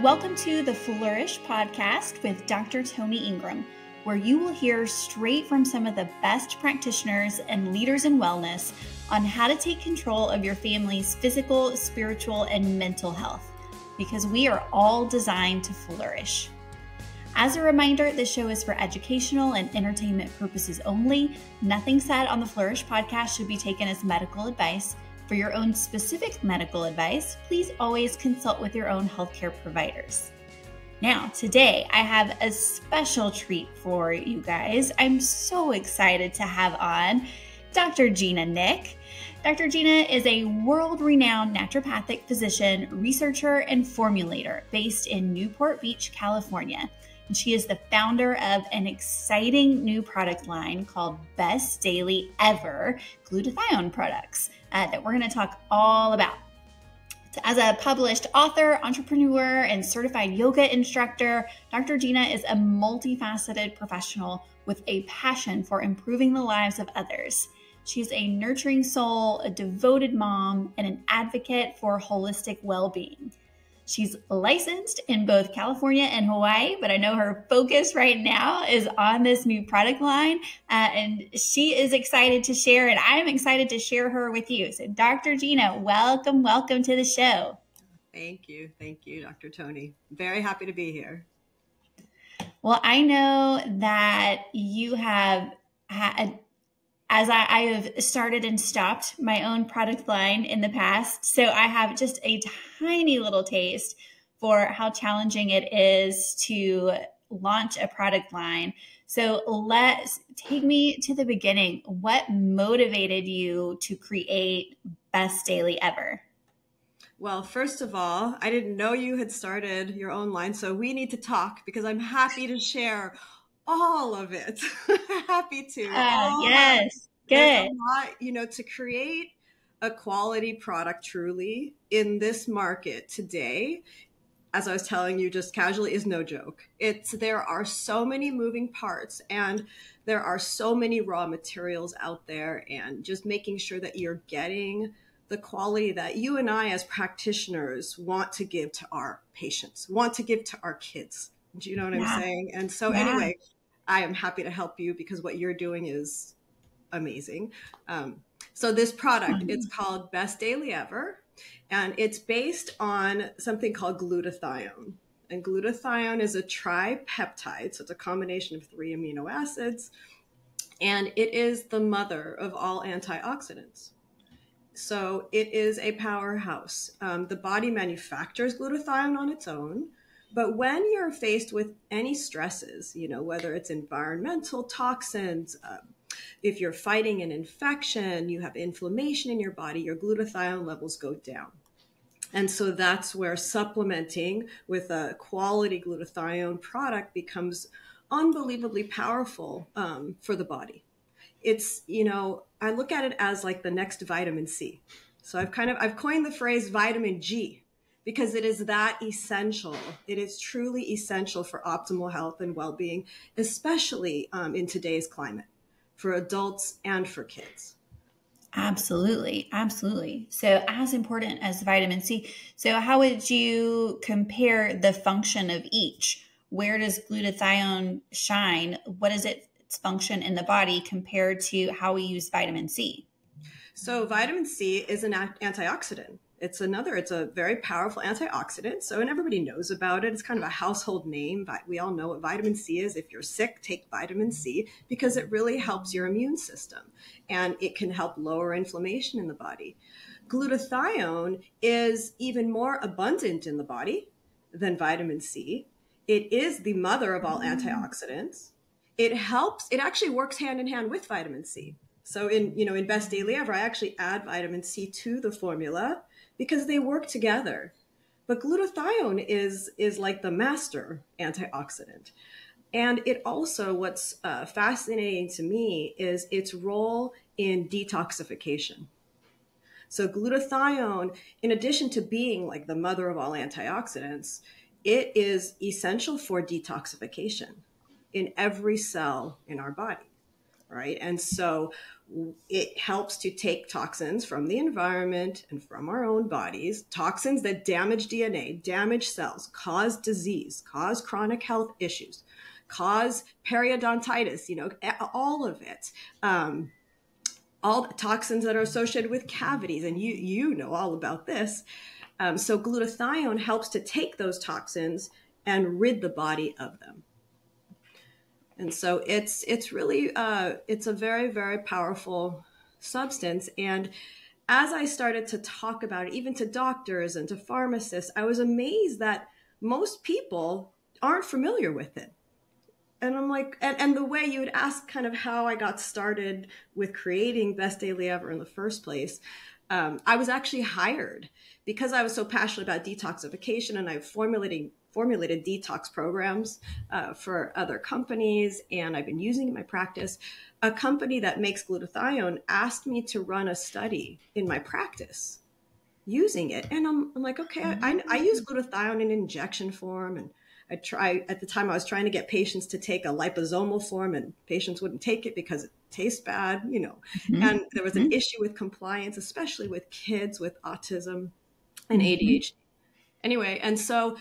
Welcome to the Flourish podcast with Dr. Toni Engram, where you will hear straight from some of the best practitioners and leaders in wellness on how to take control of your family's physical, spiritual, and mental health, because we are all designed to flourish. As a reminder, this show is for educational and entertainment purposes only. Nothing said on the Flourish podcast should be taken as medical advice. For your own specific medical advice, please always consult with your own healthcare providers. Now, today I have a special treat for you guys. I'm so excited to have on Dr. Gina Nick. Dr. Gina is a world-renowned naturopathic physician, researcher, and formulator based in Newport Beach, California. And she is the founder of an exciting new product line called Best Daily Ever glutathione products that we're going to talk all about. As a published author, entrepreneur, and certified yoga instructor, Dr. Gina is a multifaceted professional with a passion for improving the lives of others. She's a nurturing soul, a devoted mom, and an advocate for holistic well-being. She's licensed in both California and Hawaii, but I know her focus right now is on this new product line, and she is excited to share, and I'm excited to share her with you. So Dr. Gina, welcome to the show. Thank you, Dr. Toni. Very happy to be here. Well, I know that you have had, as I have started and stopped my own product line in the past, so I have just a tiny little taste for how challenging it is to launch a product line. So take me to the beginning. What motivated you to create Best Daily Ever? Well, first of all, I didn't know you had started your own line, so we need to talk because I'm happy to share all of it. Happy to. Yes, good. There's a lot, to create a quality product truly in this market today, as I was telling you just casually, is no joke. There are so many moving parts and there are so many raw materials out there, and just making sure that you're getting the quality that you and I as practitioners want to give to our patients, want to give to our kids. Do you know what I'm saying? And so anyway, I am happy to help you because what you're doing is amazing. So this product, it's called Best Daily Ever, and it's based on something called glutathione. And glutathione is a tripeptide, so it's a combination of 3 amino acids, and it is the mother of all antioxidants. So it is a powerhouse. The body manufactures glutathione on its own. But when you're faced with any stresses, whether it's environmental toxins, if you're fighting an infection, you have inflammation in your body, your glutathione levels go down. And so that's where supplementing with a quality glutathione product becomes unbelievably powerful for the body. It's, I look at it as like the next vitamin C. So I've coined the phrase vitamin G, because it is that essential. It is truly essential for optimal health and well-being, especially in today's climate, for adults and for kids. Absolutely. So as important as vitamin C. So how would you compare the function of each? Where does glutathione shine? What is its function in the body compared to how we use vitamin C? So vitamin C is an antioxidant. It's a very powerful antioxidant. And everybody knows about it. It's kind of a household name, but we all know what vitamin C is. If you're sick, take vitamin C because it really helps your immune system and it can help lower inflammation in the body. Glutathione is even more abundant in the body than vitamin C. It is the mother of all antioxidants. It actually works hand in hand with vitamin C. So in Best Daily Ever, I actually add vitamin C to the formula because they work together. But glutathione is like the master antioxidant. And it also, what's fascinating to me is its role in detoxification. So glutathione, in addition to being like the mother of all antioxidants, it is essential for detoxification in every cell in our body. right? And so it helps to take toxins from the environment and from our own bodies, toxins that damage DNA, damage cells, cause disease, cause chronic health issues, cause periodontitis, all of it. All the toxins that are associated with cavities, and you know all about this. So glutathione helps to take those toxins and rid the body of them. And so it's really it's a very, very powerful substance. And as I started to talk about it, even to doctors and to pharmacists, I was amazed that most people aren't familiar with it. And I'm like, and the way you would ask kind of how I got started with creating Best Daily Ever in the first place, I was actually hired because I was so passionate about detoxification, and I formulated detox programs for other companies, and I've been using it in my practice. A company that makes glutathione asked me to run a study in my practice using it. And I'm like, okay, I use glutathione in injection form, and at the time I was trying to get patients to take a liposomal form, and patients wouldn't take it because it tastes bad, and there was an issue with compliance, especially with kids with autism and ADHD. Anyway, and so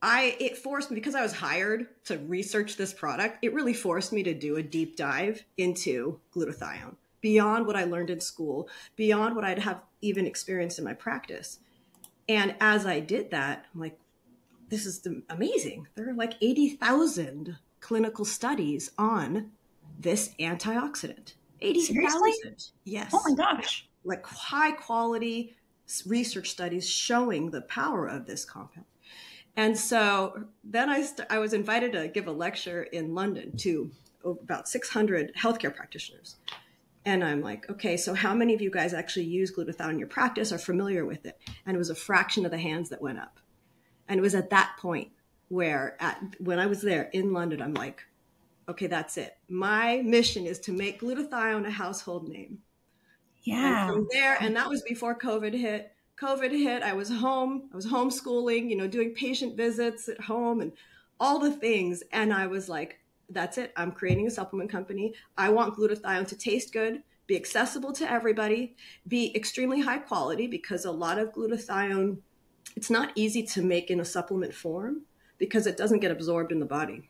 it forced me, because I was hired to research this product, it really forced me to do a deep dive into glutathione beyond what I learned in school, beyond what I'd have even experienced in my practice. And as I did that, I'm like, this is amazing. There are like 80,000 clinical studies on this antioxidant. 80,000. Yes. Oh my gosh. Like high quality research studies showing the power of this compound. And so then I was invited to give a lecture in London to about 600 healthcare practitioners. And I'm like, okay, so how many of you guys actually use glutathione in your practice, are familiar with it? And it was a fraction of the hands that went up. And it was at that point where when I was there in London, I'm like, okay, that's it. My mission is to make glutathione a household name. Yeah. And from there, and that was before COVID hit. COVID hit, I was home. I was homeschooling, doing patient visits at home and all the things. And I was like, that's it. I'm creating a supplement company. I want glutathione to taste good, be accessible to everybody, be extremely high quality, because a lot of glutathione, it's not easy to make in a supplement form because it doesn't get absorbed in the body.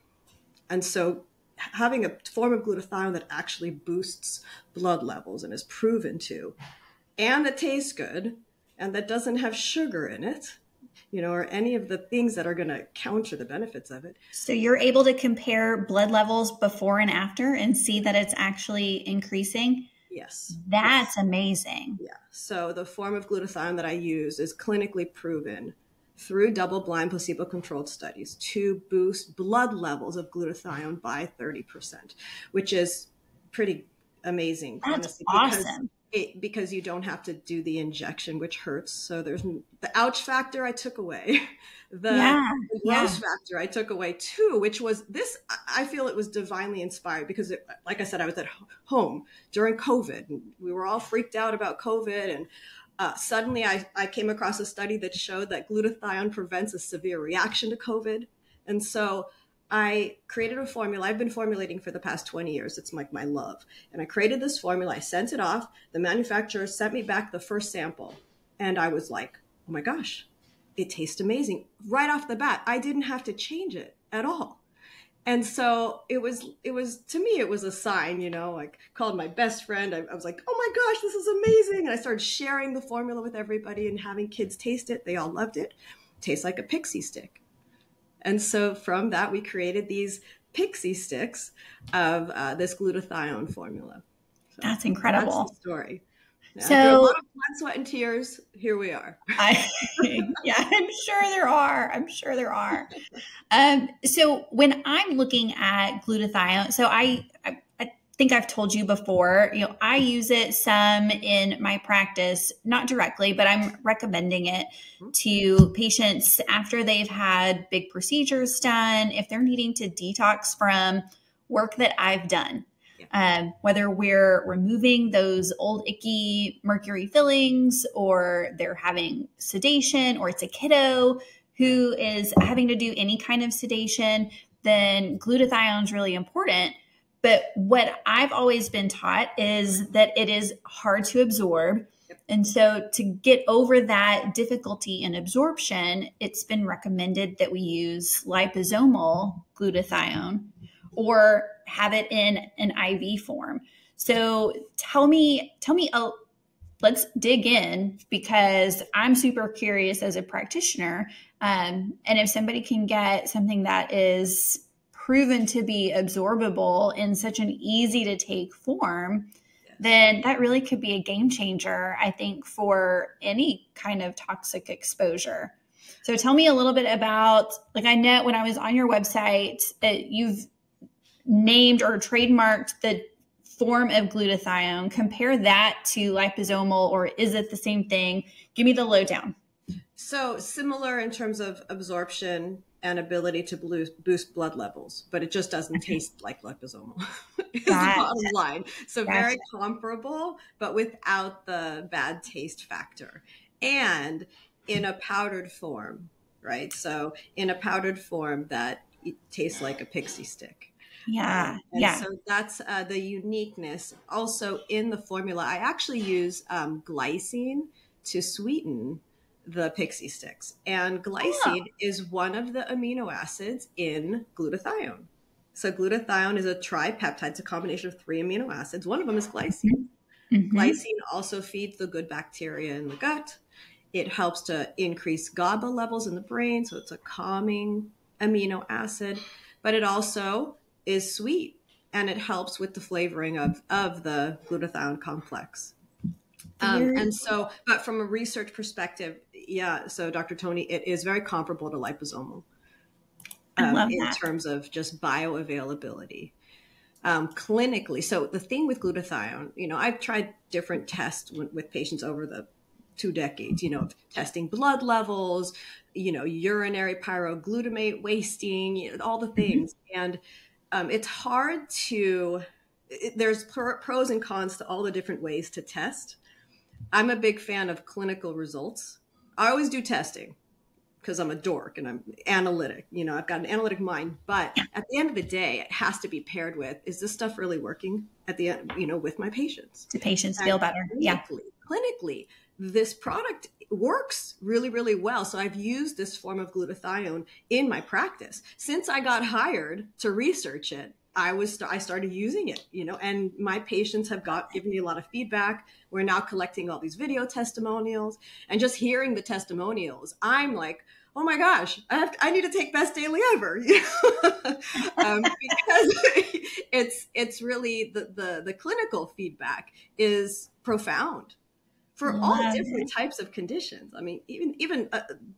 And so having a form of glutathione that actually boosts blood levels and is proven to, and that tastes good, and that doesn't have sugar in it, or any of the things that are going to counter the benefits of it. So you're able to compare blood levels before and after and see that it's actually increasing? Yes. That's amazing. Yeah. So the form of glutathione that I use is clinically proven through double-blind placebo-controlled studies to boost blood levels of glutathione by 30%, which is pretty amazing. That's honestly, awesome. Because you don't have to do the injection, which hurts. So there's the ouch factor I took away. The gross factor I took away too, which was this. I feel it was divinely inspired because, like I said, I was at home during COVID. And we were all freaked out about COVID. And suddenly I came across a study that showed that glutathione prevents a severe reaction to COVID. And so I created a formula. I've been formulating for the past 20 years. It's like my love. And I created this formula. I sent it off. The manufacturer sent me back the first sample. And I was like, oh my gosh, it tastes amazing. Right off the bat, I didn't have to change it at all. And so it was to me, it was a sign, I called my best friend. I was like, oh my gosh, this is amazing. And I started sharing the formula with everybody and having kids taste it. They all loved it. It tastes like a pixie stick. And so from that, we created these pixie sticks of this glutathione formula. So that's incredible. That's the story. So after a lot of blood, sweat, and tears, here we are. I'm sure there are. So when I'm looking at glutathione, so I think I've told you before, I use it some in my practice, not directly, but I'm recommending it to patients after they've had big procedures done, if they're needing to detox from work that I've done. Whether we're removing those old icky mercury fillings, or they're having sedation, or it's a kiddo who is having to do any kind of sedation, then glutathione is really important. But what I've always been taught is that it is hard to absorb. And so to get over that difficulty in absorption, it's been recommended that we use liposomal glutathione or have it in an IV form. So tell me, let's dig in, because I'm super curious as a practitioner. And if somebody can get something that is proven to be absorbable in such an easy to take form, then that really could be a game changer, I think, for any kind of toxic exposure. So tell me a little bit about, like, I know when I was on your website, you've named or trademarked the form of glutathione. Compare that to liposomal, or is it the same thing? Give me the lowdown. So similar in terms of absorption and ability to boost blood levels, but it just doesn't taste like liposomal is the bottom line. So very comparable, but without the bad taste factor, and in a powdered form, right? So in a powdered form that it tastes like a pixie stick. So that's the uniqueness. Also in the formula, I actually use glycine to sweeten the pixie sticks. And glycine is one of the amino acids in glutathione. So glutathione is a tripeptide. It's a combination of 3 amino acids. One of them is glycine. Mm-hmm. Glycine also feeds the good bacteria in the gut. It helps to increase GABA levels in the brain. So it's a calming amino acid, but it also is sweet, and it helps with the flavoring of the glutathione complex. And so, but from a research perspective, so Dr. Toni, it is very comparable to liposomal in terms of just bioavailability. Clinically, so the thing with glutathione, I've tried different tests with patients over the 2 decades, testing blood levels, urinary pyroglutamate wasting, all the things. And it's hard there's pros and cons to all the different ways to test. I'm a big fan of clinical results. I always do testing because I'm a dork and I'm analytic. I've got an analytic mind. But at the end of the day, it has to be paired with, is this stuff really working at the end, with my patients? Do patients feel better? Clinically, this product works really, really well. So I've used this form of glutathione in my practice. Since I got hired to research it, I started using it, and my patients have given me a lot of feedback. We're now collecting all these video testimonials, and just hearing the testimonials, I'm like, oh my gosh, I need to take Best Daily Ever, because it's really the clinical feedback is profound for all different types of conditions. I mean, even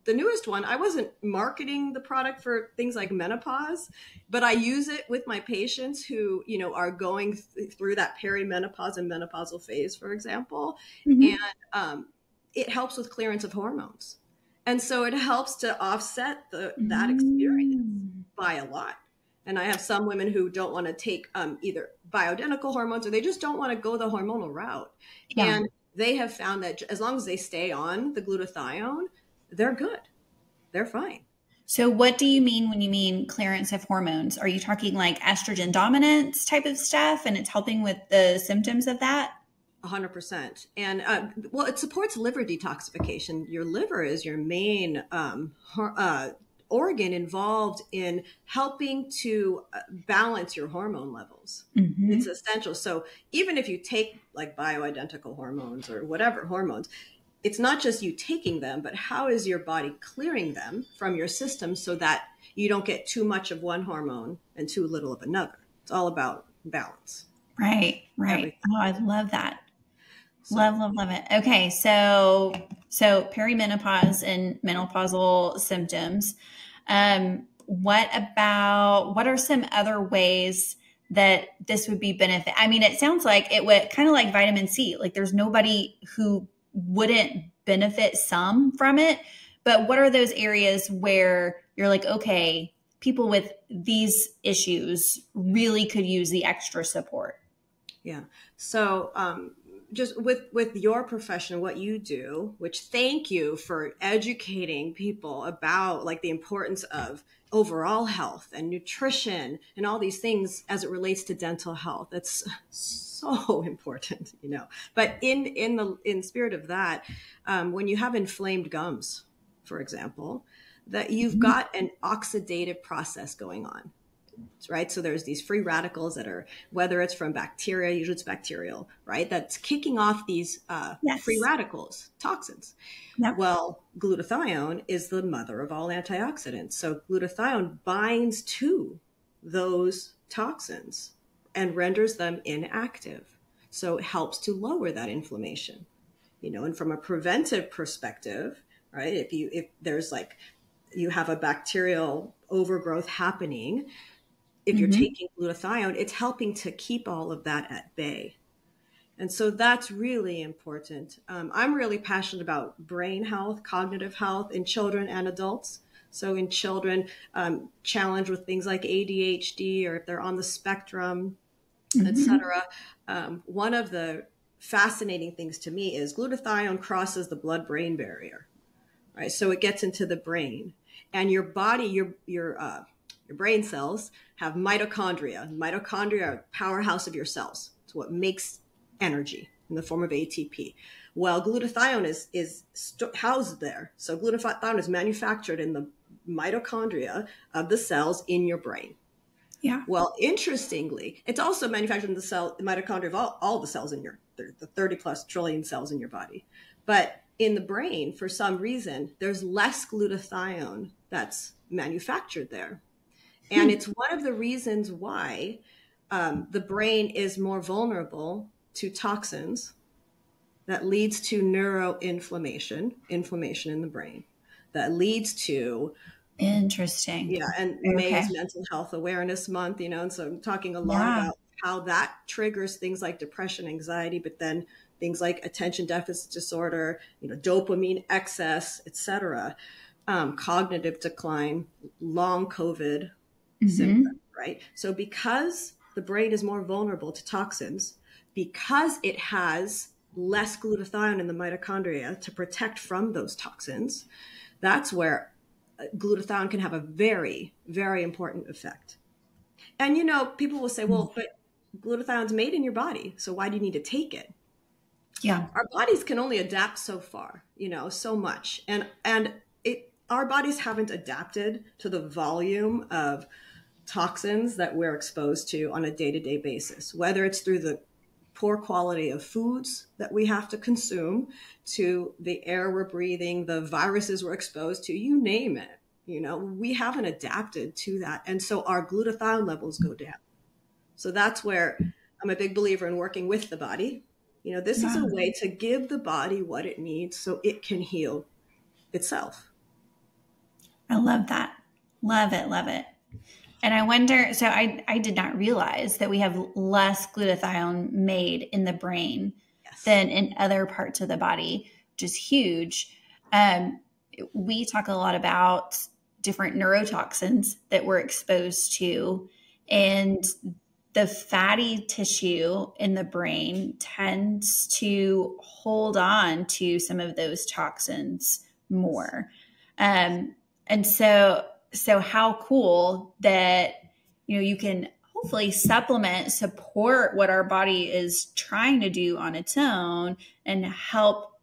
the newest one, I wasn't marketing the product for things like menopause, but I use it with my patients who, are going through that perimenopause and menopausal phase, for example. Mm-hmm. And it helps with clearance of hormones. And so it helps to offset that experience by a lot. And I have some women who don't want to take either bioidentical hormones, or they just don't want to go the hormonal route. Yeah. And they have found that as long as they stay on the glutathione, they're good. They're fine. So what do you mean when you mean clearance of hormones? Are you talking like estrogen dominance type of stuff, and it's helping with the symptoms of that? 100%. And it supports liver detoxification. Your liver is your main organ involved in helping to balance your hormone levels. Mm-hmm. It's essential. So even if you take like bioidentical hormones or whatever hormones, it's not just you taking them, but how is your body clearing them from your system so that you don't get too much of one hormone and too little of another. It's all about balance. Right. Everything. Oh, I love that. Love it. Okay. So perimenopause and menopausal symptoms. What are some other ways that this would be benefit? I mean, it sounds like it would kind of like vitamin C, like there's nobody who wouldn't benefit some from it, but what are those areas where you're like, okay, people with these issues really could use the extra support? Yeah. So, just with your profession, what you do, which thank you for educating people about like the importance of overall health and nutrition and all these things as it relates to dental health. That's so important, you know. But in spirit of that, when you have inflamed gums, for example, that you've got an oxidative process going on. Right. So there's these free radicals that are, whether it's from bacteria, usually it's bacterial, right? That's kicking off these free radicals, toxins. Yep. Well, glutathione is the mother of all antioxidants. So glutathione binds to those toxins and renders them inactive. So it helps to lower that inflammation, you know, and from a preventive perspective, right? If there's like, you have a bacterial overgrowth happening, if you're taking glutathione, it's helping to keep all of that at bay. And so that's really important. I'm really passionate about brain health, cognitive health in children and adults. So in children, challenged with things like ADHD, or if they're on the spectrum, et cetera. One of the fascinating things to me is glutathione crosses the blood-brain barrier, right? So it gets into the brain, and your body, your brain cells have mitochondria. Mitochondria are the powerhouse of your cells. It's what makes energy in the form of ATP. Well, glutathione is housed there. So glutathione is manufactured in the mitochondria of the cells in your brain. Yeah. Well, interestingly, it's also manufactured in the mitochondria of all the cells in the 30 plus trillion cells in your body. But in the brain, for some reason, there's less glutathione that's manufactured there. And it's one of the reasons why the brain is more vulnerable to toxins that leads to neuroinflammation, inflammation in the brain, that leads to... Interesting. Yeah, and May is Mental Health Awareness Month, you know, and so I'm talking a lot about how that triggers things like depression, anxiety, but then things like attention deficit disorder, you know, dopamine excess, et cetera, cognitive decline, long COVID symptoms, right? So because the brain is more vulnerable to toxins, because it has less glutathione in the mitochondria to protect from those toxins, that's where glutathione can have a very, very important effect. And, you know, people will say, well, but glutathione's made in your body, so why do you need to take it? Yeah. Our bodies can only adapt so far, you know, so much. And our bodies haven't adapted to the volume of toxins that we're exposed to on a day-to-day basis, whether it's through the poor quality of foods that we have to consume, to the air we're breathing, the viruses we're exposed to, you name it. You know, we haven't adapted to that. And so our glutathione levels go down. So that's where I'm a big believer in working with the body. You know, this is a way to give the body what it needs so it can heal itself. I love that. Love it. Love it. And I wonder, so I did not realize that we have less glutathione made in the brain than in other parts of the body, which is huge. We talk a lot about different neurotoxins that we're exposed to, and the fatty tissue in the brain tends to hold on to some of those toxins more. And so how cool that, you know, you can hopefully support what our body is trying to do on its own and help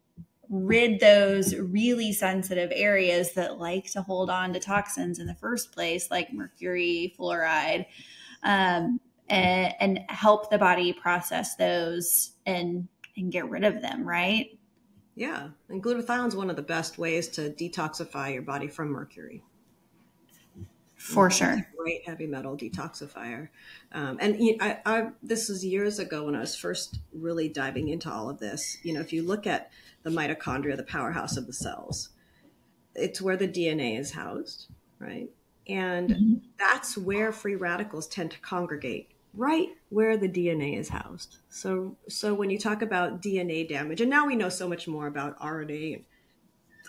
rid those really sensitive areas that like to hold on to toxins in the first place, like mercury, fluoride, and help the body process those and get rid of them, right? Yeah. And glutathione is one of the best ways to detoxify your body from mercury. For sure. Great heavy metal detoxifier. And this was years ago when I was first really diving into all of this. You know, if you look at the mitochondria, the powerhouse of the cells, it's where the DNA is housed, right? And that's where free radicals tend to congregate, right where the DNA is housed. So when you talk about DNA damage, and now we know so much more about RNA and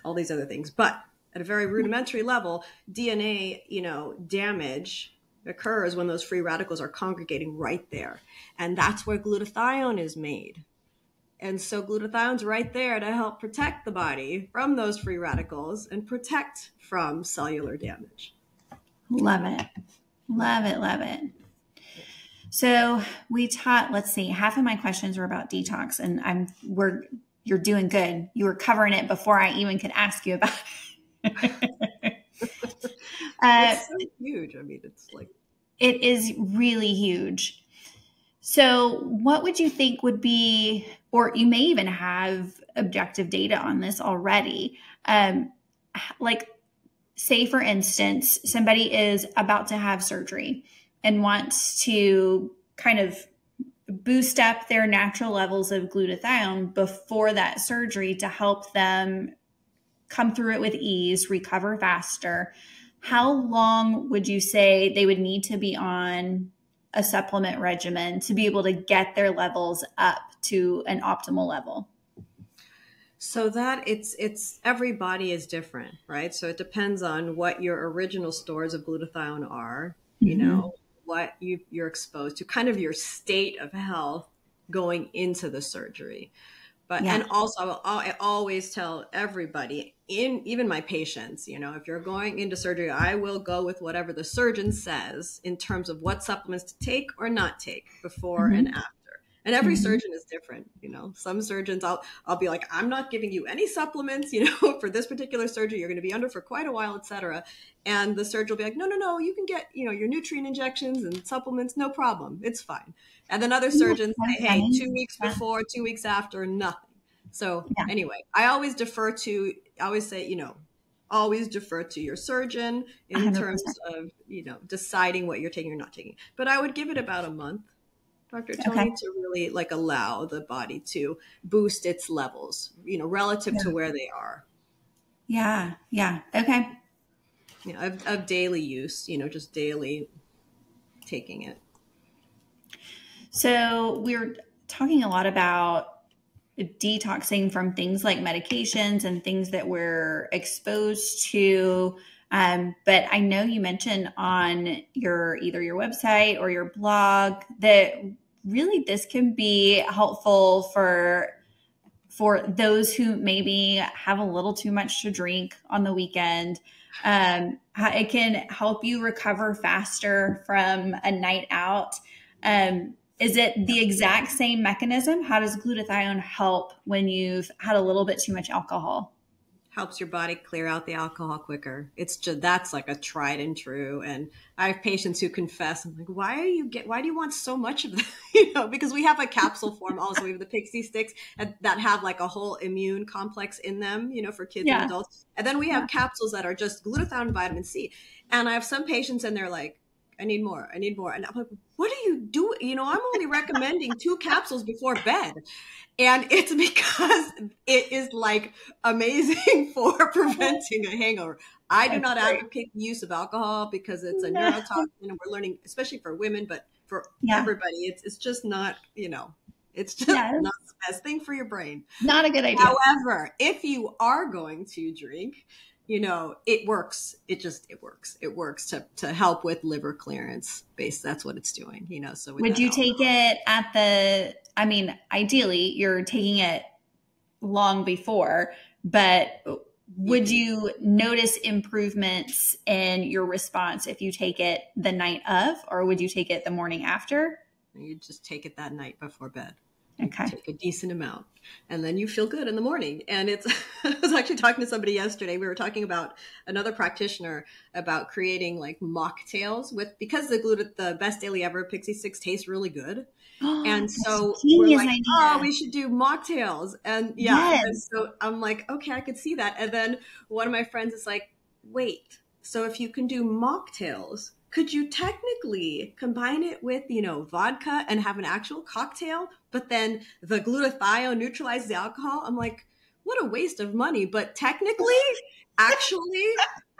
all these other things, but at a very rudimentary level, DNA, you know, damage occurs when those free radicals are congregating right there. And that's where glutathione is made. And so glutathione's right there to help protect the body from those free radicals and protect from cellular damage. Love it. Love it. Love it. So we taught, let's see, half of my questions were about detox, and you're doing good. You were covering it before I even could ask you about it. It's so huge. I mean, it's like, it is really huge. So what would you think would be, or you may even have objective data on this already. Like, say for instance, somebody is about to have surgery and wants to kind of boost up their natural levels of glutathione before that surgery to help them come through it with ease, recover faster. How long would you say they would need to be on a supplement regimen to be able to get their levels up to an optimal level? So that it's every body is different, right? So it depends on what your original stores of glutathione are, you know, what you're exposed to, kind of your state of health going into the surgery. But, and also I always tell everybody, even my patients, you know, if you're going into surgery, I will go with whatever the surgeon says in terms of what supplements to take or not take before and after. And every surgeon is different, you know. Some surgeons, I'll be like, I'm not giving you any supplements, you know, for this particular surgery. You're going to be under for quite a while, etc. And the surgeon will be like, no, you can get, you know, your nutrient injections and supplements, no problem. It's fine. And then other surgeons say, hey, 2 weeks before, 2 weeks after, nothing. So anyway, I always say, you know, always defer to your surgeon in 100%. Terms of, you know, deciding what you're taking or not taking. But I would give it about a month, Dr. Toni, to really like allow the body to boost its levels, you know, relative to where they are. Yeah. Okay. You know, of daily use, you know, just daily taking it. So we're talking a lot about detoxing from things like medications and things that we're exposed to. But I know you mentioned on either your website or your blog that really this can be helpful for those who maybe have a little too much to drink on the weekend. It can help you recover faster from a night out. Is it the exact same mechanism? How does glutathione help when you've had a little bit too much alcohol? Helps your body clear out the alcohol quicker. It's just, that's like a tried and true. And I have patients who confess, I'm like, why do you want so much of that? You know, because we have a capsule form also. We have the pixie sticks that have like a whole immune complex in them, you know, for kids and adults. And then we have capsules that are just glutathione and vitamin C. And I have some patients and they're like, I need more. And I'm like, what are you doing? You know, I'm only recommending 2 capsules before bed. And it's because it is like amazing for preventing a hangover. I do not advocate the use of alcohol because it's a neurotoxin and we're learning, especially for women, but for everybody, it's just not, you know, it's just not the best thing for your brain. Not a good idea. However, if you are going to drink, you know, it works. It works. It works to help with liver clearance. That's what it's doing, you know. So would you take it ideally you're taking it long before, but would you notice improvements in your response if you take it the night of, or would you take it the morning after? You just take it that night before bed. Okay. Take a decent amount and then you feel good in the morning. And I was actually talking to somebody yesterday. We were talking about another practitioner about creating like mocktails because the Best Daily Ever Pixie Sticks taste really good. And so we're like, idea. We should do mocktails. And and so I'm like, okay, I could see that. And then one of my friends is like, wait, so if you can do mocktails, could you technically combine it with, you know, vodka and have an actual cocktail, but then the glutathione neutralizes the alcohol? I'm like, what a waste of money. But technically, actually,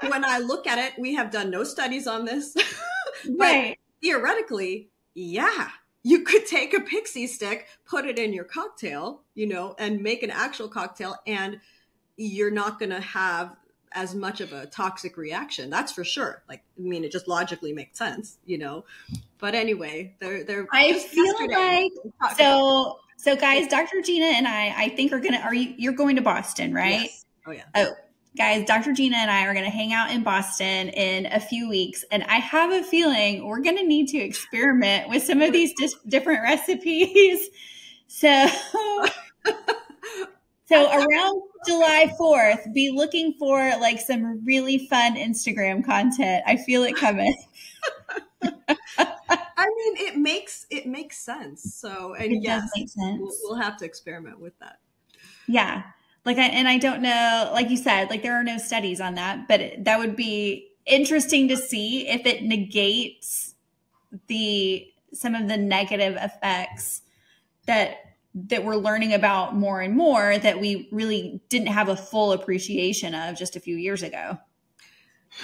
when I look at it, we have done no studies on this. But theoretically, you could take a pixie stick, put it in your cocktail, you know, and make an actual cocktail, and you're not going to have as much of a toxic reaction. That's for sure. Like, I mean, it just logically makes sense, you know. But anyway, they're I feel like So guys, Dr. Gina and I think you're going to Boston, right? Yes. Oh yeah. Oh, guys, Dr. Gina and I are going to hang out in Boston in a few weeks. And I have a feeling we're going to need to experiment with some of these different recipes. So around July 4th, be looking for like some really fun Instagram content. I feel it coming. I mean, it makes sense. So, and It yes, does make sense. we'll have to experiment with that. Yeah. I don't know, like you said, like there are no studies on that, but that would be interesting to see if it negates some of the negative effects that we're learning about more and more that we really didn't have a full appreciation of just a few years ago.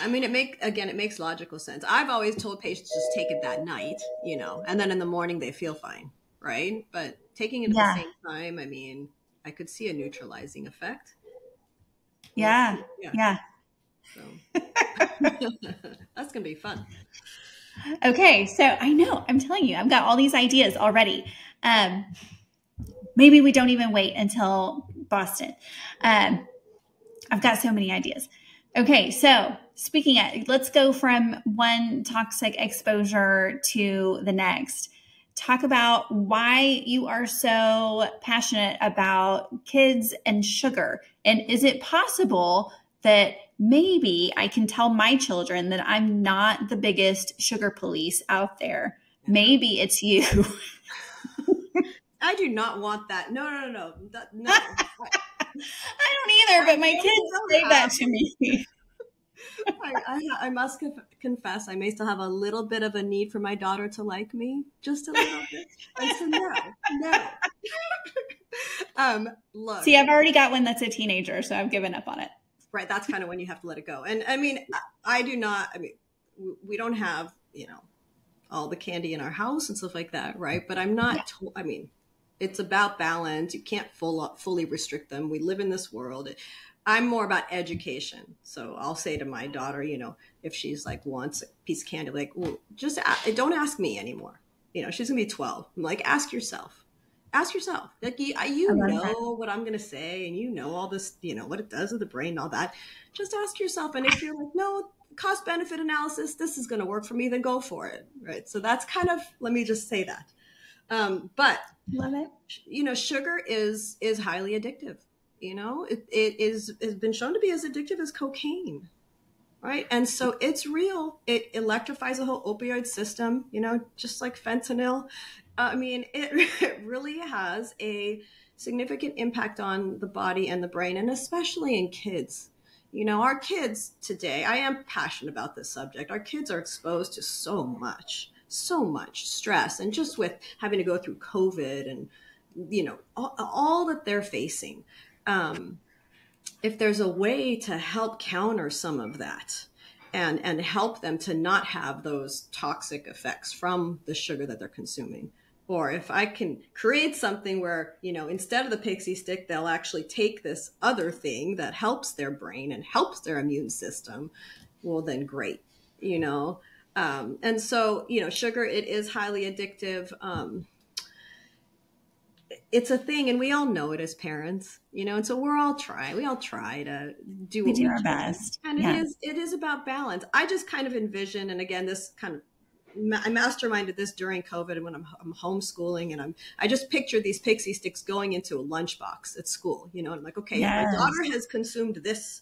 I mean, it makes logical sense. I've always told patients just take it that night, and then in the morning they feel fine, right? But taking it at the same time, I mean, I could see a neutralizing effect. Yeah. So that's going to be fun. Okay. So I know, I'm telling you, I've got all these ideas already. Maybe we don't even wait until Boston. I've got so many ideas. Okay. So let's go from one toxic exposure to the next. Talk about why you are so passionate about kids and sugar. And is it possible that maybe I can tell my children that I'm not the biggest sugar police out there? Maybe it's you. I do not want that. No. No. I don't either, but my kids say that to me. I must confess, I may still have a little bit of a need for my daughter to like me, just a little bit. And so no. Look. See, I've already got one that's a teenager, so I've given up on it. Right, that's kind of when you have to let it go. And I mean, I do not. I mean, we don't have all the candy in our house and stuff like that, right? But I'm not. I mean, it's about balance. You can't fully restrict them. We live in this world. I'm more about education. So I'll say to my daughter, if she's like wants a piece of candy, like, well, just don't ask me anymore. She's gonna be 12. I'm like, ask yourself. Like, you know what I'm going to say, and all this, what it does with the brain and all that. Just ask yourself. And if you're like, no, cost benefit analysis, this is going to work for me, then go for it. Right. So that's kind of, let me just say that. But love it. Sugar is highly addictive. It has been shown to be as addictive as cocaine. Right. And so it's real. It electrifies the whole opioid system, just like fentanyl. I mean, it really has a significant impact on the body and the brain, and especially in kids. Our kids today, I am passionate about this subject. Our kids are exposed to so much stress, and just with having to go through COVID and, all that they're facing. If there's a way to help counter some of that and help them to not have those toxic effects from the sugar that they're consuming, or if I can create something where, instead of the pixie stick, they'll actually take this other thing that helps their brain and helps their immune system, well, then great, and so, sugar, it is highly addictive. It's a thing, and we all know it as parents, and so we all try to do what we do our best. And it is about balance. I just kind of envision, and again, this kind of, I masterminded this during COVID, and when I'm homeschooling, and I just picture these pixie sticks going into a lunchbox at school, and I'm like, okay, my daughter has consumed this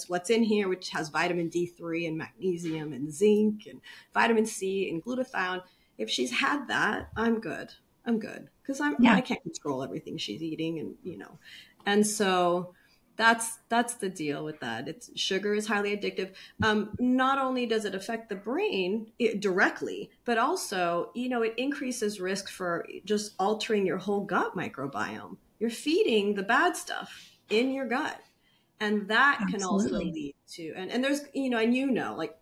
what's in here, which has vitamin D3 and magnesium and zinc and vitamin C and glutathione. If she's had that, I'm good. Because I can't control everything she's eating, and and so that's the deal with that. Sugar is highly addictive. Not only does it affect the brain directly, but also it increases risk for just altering your whole gut microbiome. You're feeding the bad stuff in your gut, and that can also lead to and there's like,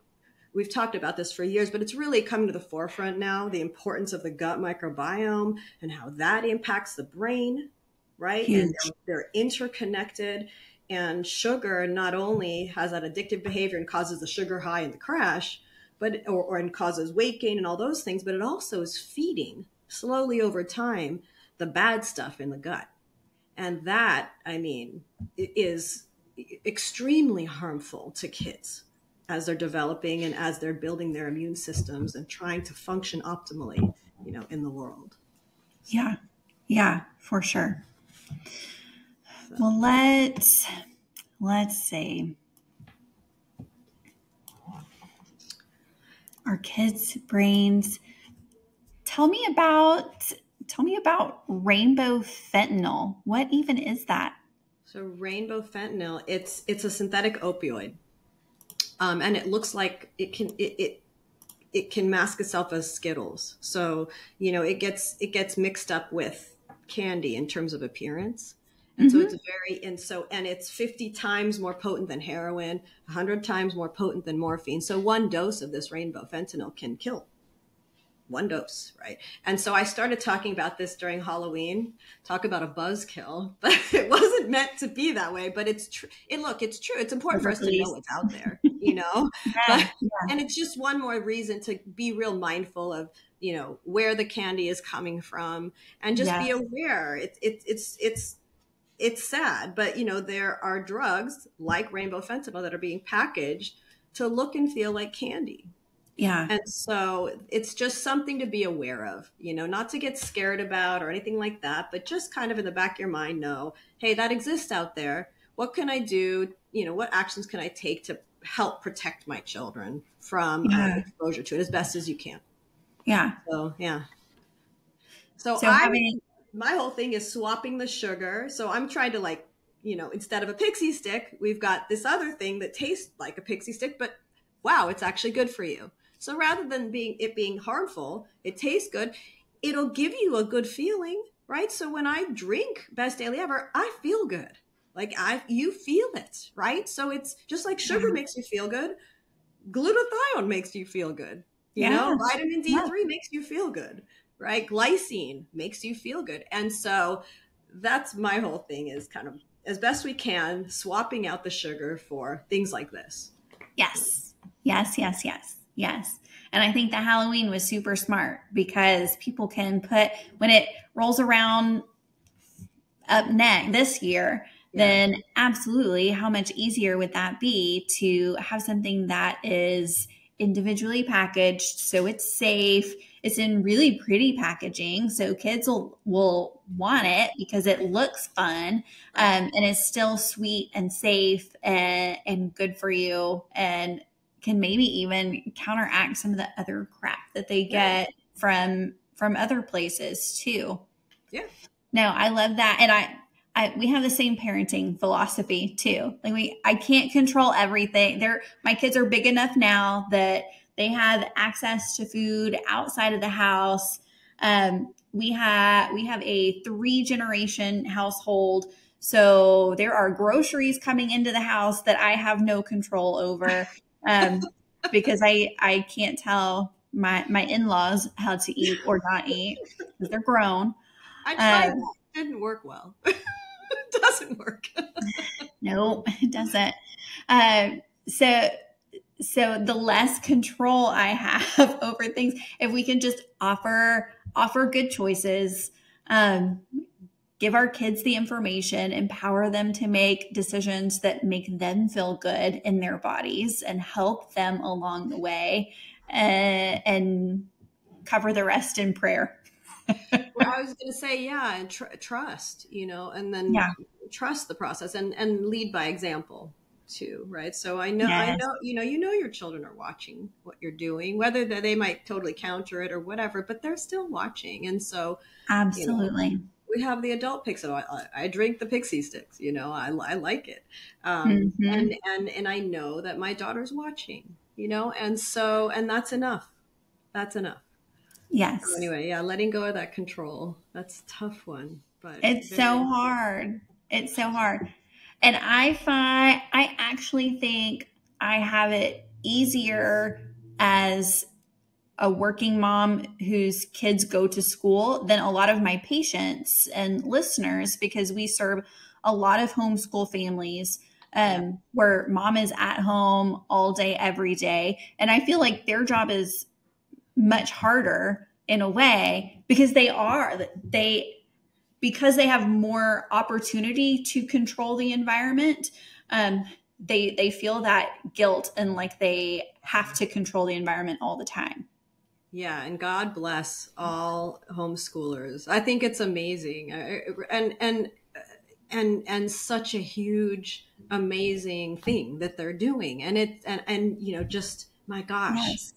we've talked about this for years, but it's really coming to the forefront now, the importance of the gut microbiome and how that impacts the brain, right? Huge. And they're interconnected. And sugar not only has that addictive behavior and causes the sugar high and the crash, but and causes weight gain and all those things, but it also is feeding slowly over time the bad stuff in the gut. And that, I mean, is extremely harmful to kids as they're developing and as they're building their immune systems and trying to function optimally, in the world. Yeah. Yeah, for sure. So. Well, let's see. Our kids' brains. Tell me about rainbow fentanyl. What even is that? So rainbow fentanyl, it's a synthetic opioid, and it looks like it can mask itself as Skittles. So it gets mixed up with candy in terms of appearance. And so and it's 50 times more potent than heroin, 100 times more potent than morphine. So one dose of this rainbow fentanyl can kill. One dose, right? And so I started talking about this during Halloween, talk about a buzzkill, but it wasn't meant to be that way, but it's true. It's true. It's important for us to know what's out there, And it's just one more reason to be real mindful of, where the candy is coming from and just be aware. It's sad, but there are drugs like rainbow fentanyl that are being packaged to look and feel like candy. Yeah. And so it's just something to be aware of, not to get scared about or anything like that, but just kind of in the back of your mind, know, hey, that exists out there. What can I do? What actions can I take to help protect my children from exposure to it as best as you can? Yeah. So, yeah. So my whole thing is swapping the sugar. So I'm trying to instead of a pixie stick, we've got this other thing that tastes like a pixie stick, but wow, it's actually good for you. So rather than being harmful, it tastes good. It'll give you a good feeling, right? So when I drink Best Daily Ever, I feel good. You feel it, right? So it's just like sugar makes you feel good. Glutathione makes you feel good. Vitamin D3 makes you feel good, right? Glycine makes you feel good. And so that's my whole thing, is kind of, as best we can, swapping out the sugar for things like this. Yes. And I think the Halloween was super smart because people can put, when it rolls around up next this year, then absolutely, how much easier would that be to have something that is individually packaged so it's safe, it's in really pretty packaging, so kids will want it because it looks fun, and it's still sweet and safe and good for you, and can maybe even counteract some of the other crap that they get from other places too. Yeah. No, I love that. And we have the same parenting philosophy too. I can't control everything. My kids are big enough now that they have access to food outside of the house. We have a 3-generation household. So there are groceries coming into the house that I have no control over. Because I can't tell my in-laws how to eat or not eat because they're grown. I tried that. It didn't work well. It doesn't work. No, it doesn't. So the less control I have over things, if we can just offer good choices, give our kids the information, empower them to make decisions that make them feel good in their bodies and help them along the way, and cover the rest in prayer. Well, I was going to say, and trust, and then trust the process and lead by example too, right? So I know, your children are watching what you're doing, whether they might totally counter it or whatever, but they're still watching. And so absolutely. We have the adult pixie. I drink the pixie sticks, I like it. And I know that my daughter's watching, and that's enough. That's enough. Yes. So anyway, letting go of that control. That's a tough one, but it's so hard. It's so hard. And I actually think I have it easier as a working mom whose kids go to school than a lot of my patients and listeners, because we serve a lot of homeschool families where mom is at home all day, every day. And I feel like their job is much harder in a way because they because they have more opportunity to control the environment, they feel that guilt and like they have to control the environment all the time. Yeah, and God bless all homeschoolers. I think it's amazing, and such a huge, amazing thing that they're doing. And and you know, just my gosh, Yes.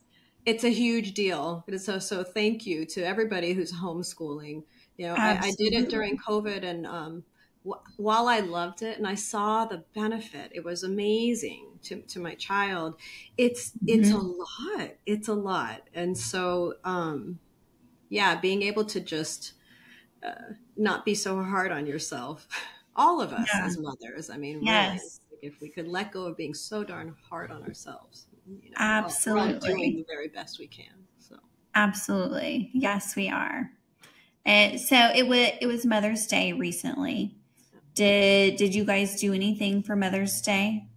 it's a huge deal. So thank you to everybody who's homeschooling. You know, I did it during COVID, and while I loved it and I saw the benefit, it was amazing to my child. It's a lot. It's a lot. And so, yeah, being able to just not be so hard on yourself, all of us as mothers. I mean, really, if we could let go of being so darn hard on ourselves, you know, absolutely, we're all doing the very best we can. So, absolutely, yes, we are. And so it was Mother's Day recently. Did you guys do anything for Mother's Day?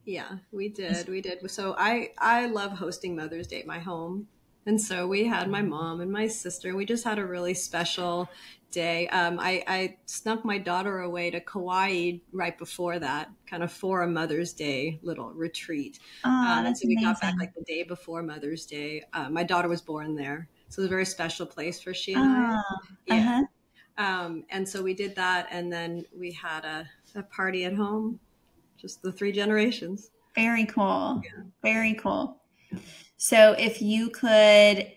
Yeah, we did. So I love hosting Mother's Day at my home. And so we had my mom and my sister, and we just had a really special day. I snuck my daughter away to Kauai right before that, kind of for a Mother's Day little retreat. Oh, so we got back like the day before Mother's Day. My daughter was born there. So it was a very special place for she and I. Yeah. And so we did that, and then we had a party at home, just the 3 generations. Very cool. Yeah. Very cool. So if you could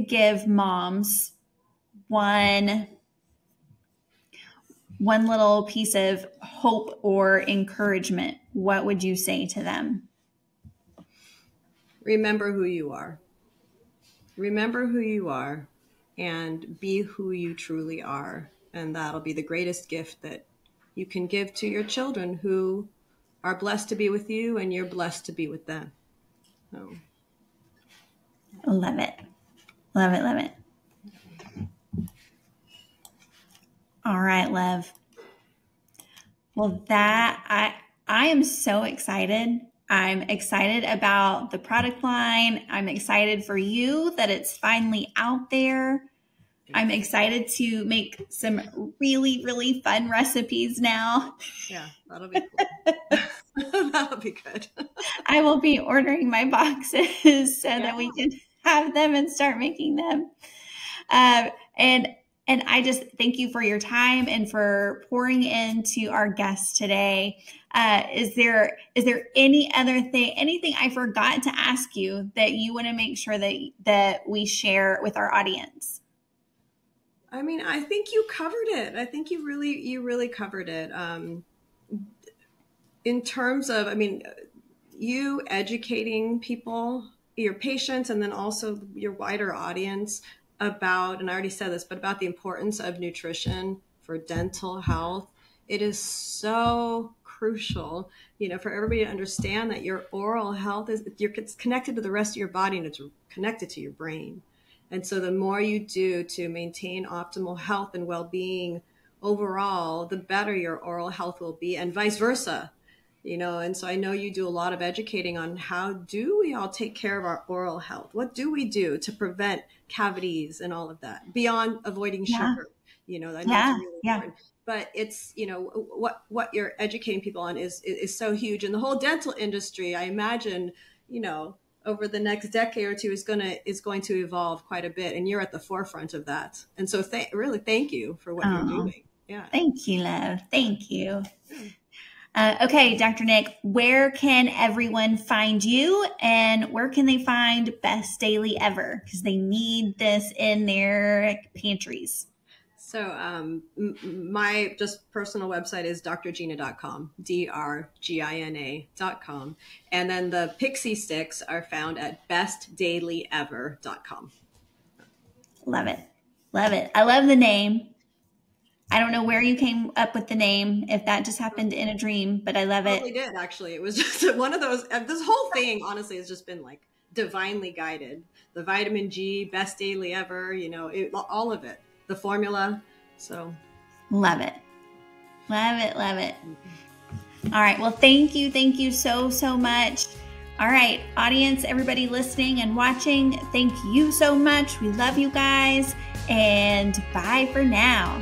give moms one little piece of hope or encouragement, what would you say to them? Remember who you are. Remember who you are and be who you truly are. And that'll be the greatest gift that you can give to your children who are blessed to be with you, and you're blessed to be with them. So. Love it. Love it. Love it. All right, love. Well, I am so excited. I'm excited about the product line. I'm excited for you that it's finally out there. I'm excited to make some really, really fun recipes now. Yeah, that'll be cool. That'll be good. I will be ordering my boxes so that we can have them and start making them. And I just thank you for your time and for pouring into our guests today. Is there any other thing, anything I forgot to ask you that you want to make sure that we share with our audience? I mean, I think you covered it. I think you really covered it. In terms of, I mean, you educating people, your patients, and then also your wider audience about, and I already said this, but about the importance of nutrition for dental health. It is so crucial, you know, for everybody to understand that your oral health it's connected to the rest of your body, and it's connected to your brain. And so the more you do to maintain optimal health and well-being overall, the better your oral health will be, and vice versa. You know, and so I know you do a lot of educating on how do we all take care of our oral health? What do we do to prevent cavities and all of that beyond avoiding sugar? You know, I know it's really important. But it's, you know, what you're educating people on is so huge. And the whole dental industry, I imagine, you know, over the next decade or two is going to evolve quite a bit, and you're at the forefront of that. And so really thank you for what you're doing. Yeah. Thank you, love. Thank you. Okay, Dr. Nick, where can everyone find you, and where can they find Best Daily Ever? Because they need this in their pantries. So my just personal website is drgina.com, drgina.com. And then the Pixie Sticks are found at bestdailyever.com. Love it. Love it. I love the name. I don't know where you came up with the name, if that just happened in a dream, but I love it. It did, actually. It was just one of those, this whole thing, honestly, has just been like divinely guided. The vitamin G, Best Daily Ever, you know, all of it. The formula. So love it. Love it. Love it. All right. Well, thank you. Thank you so much. All right, audience, everybody listening and watching, thank you so much. We love you guys, and bye for now.